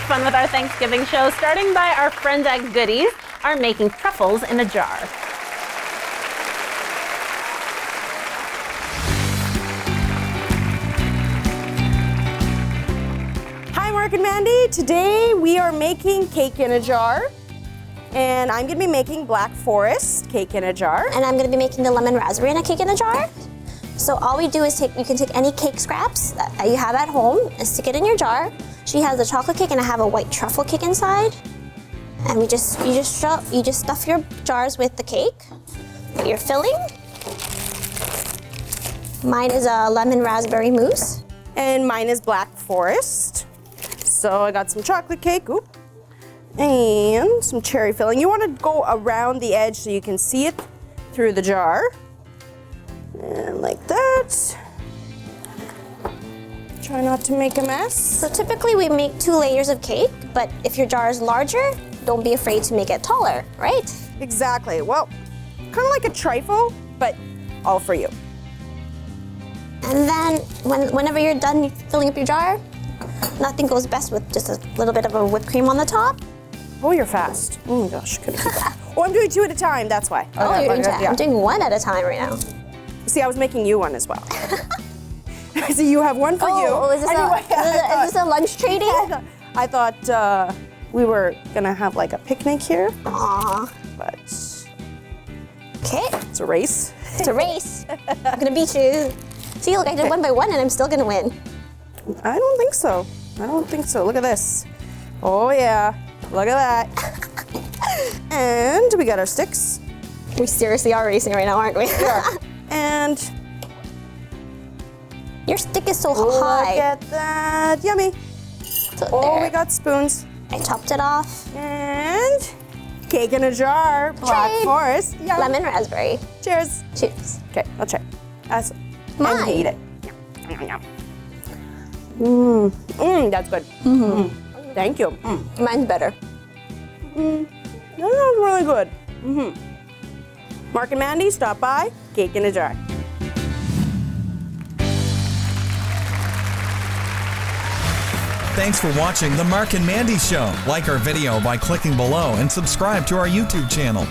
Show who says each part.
Speaker 1: fun with our Thanksgiving show, starting by our friends at Goodies are making truffles in a jar.
Speaker 2: Hi, Mark and Mandy. Today we are making cake in a jar. And I'm gonna be making Black Forest cake in a jar.
Speaker 3: And I'm gonna be making the lemon raspberry in a cake in a jar. So all we do is you can take any cake scraps that you have at home and stick it in your jar. She has a chocolate cake and I have a white truffle cake inside. And you just stuff your jars with the cake, put your filling. Mine is a lemon raspberry mousse.
Speaker 2: And mine is Black Forest. So I got some chocolate cake, and some cherry filling. You want to go around the edge so you can see it through the jar. And like that. Try not to make a mess.
Speaker 3: So typically we make 2 layers of cake, but if your jar is larger, don't be afraid to make it taller, right?
Speaker 2: Exactly. Well, kind of like a trifle, but all for you.
Speaker 3: And then whenever you're done filling up your jar, nothing goes best with just a little bit of a whipped cream on the top.
Speaker 2: Oh, you're fast. Oh my gosh, couldn't keep up. Oh, I'm doing 2 at a time, that's why.
Speaker 3: Oh, you're doing 2.
Speaker 2: Yeah.
Speaker 3: I'm doing 1 at a time right now.
Speaker 2: See, I was making you one as well. So you have one for you.
Speaker 3: Oh, is this a lunch trading?
Speaker 2: I thought we were gonna have like a picnic here.
Speaker 3: Aww.
Speaker 2: But
Speaker 3: okay.
Speaker 2: It's a race.
Speaker 3: It's a race. I'm gonna beat you. See, look, I did 1 by 1 and I'm still gonna win.
Speaker 2: I don't think so. I don't think so. Look at this. Oh yeah, look at that. And we got our sticks.
Speaker 3: We seriously are racing right now, aren't we?
Speaker 2: Yeah. And
Speaker 3: your stick is so high.
Speaker 2: Look at that. Yummy.
Speaker 3: So
Speaker 2: oh,
Speaker 3: there.
Speaker 2: we got spoons.
Speaker 3: I topped it off.
Speaker 2: And cake in a jar. Black Forest. Yum.
Speaker 3: Lemon raspberry.
Speaker 2: Cheers.
Speaker 3: Cheers.
Speaker 2: Okay, I'll check. And
Speaker 3: Mine.
Speaker 2: you can eat it. That's good. Thank you.
Speaker 3: Mine's better.
Speaker 2: That sounds really good. Mark and Mandy, stop by. Cake in a jar.
Speaker 4: Thanks for watching The Mark and Mandy Show. Like our video by clicking below and subscribe to our YouTube channel.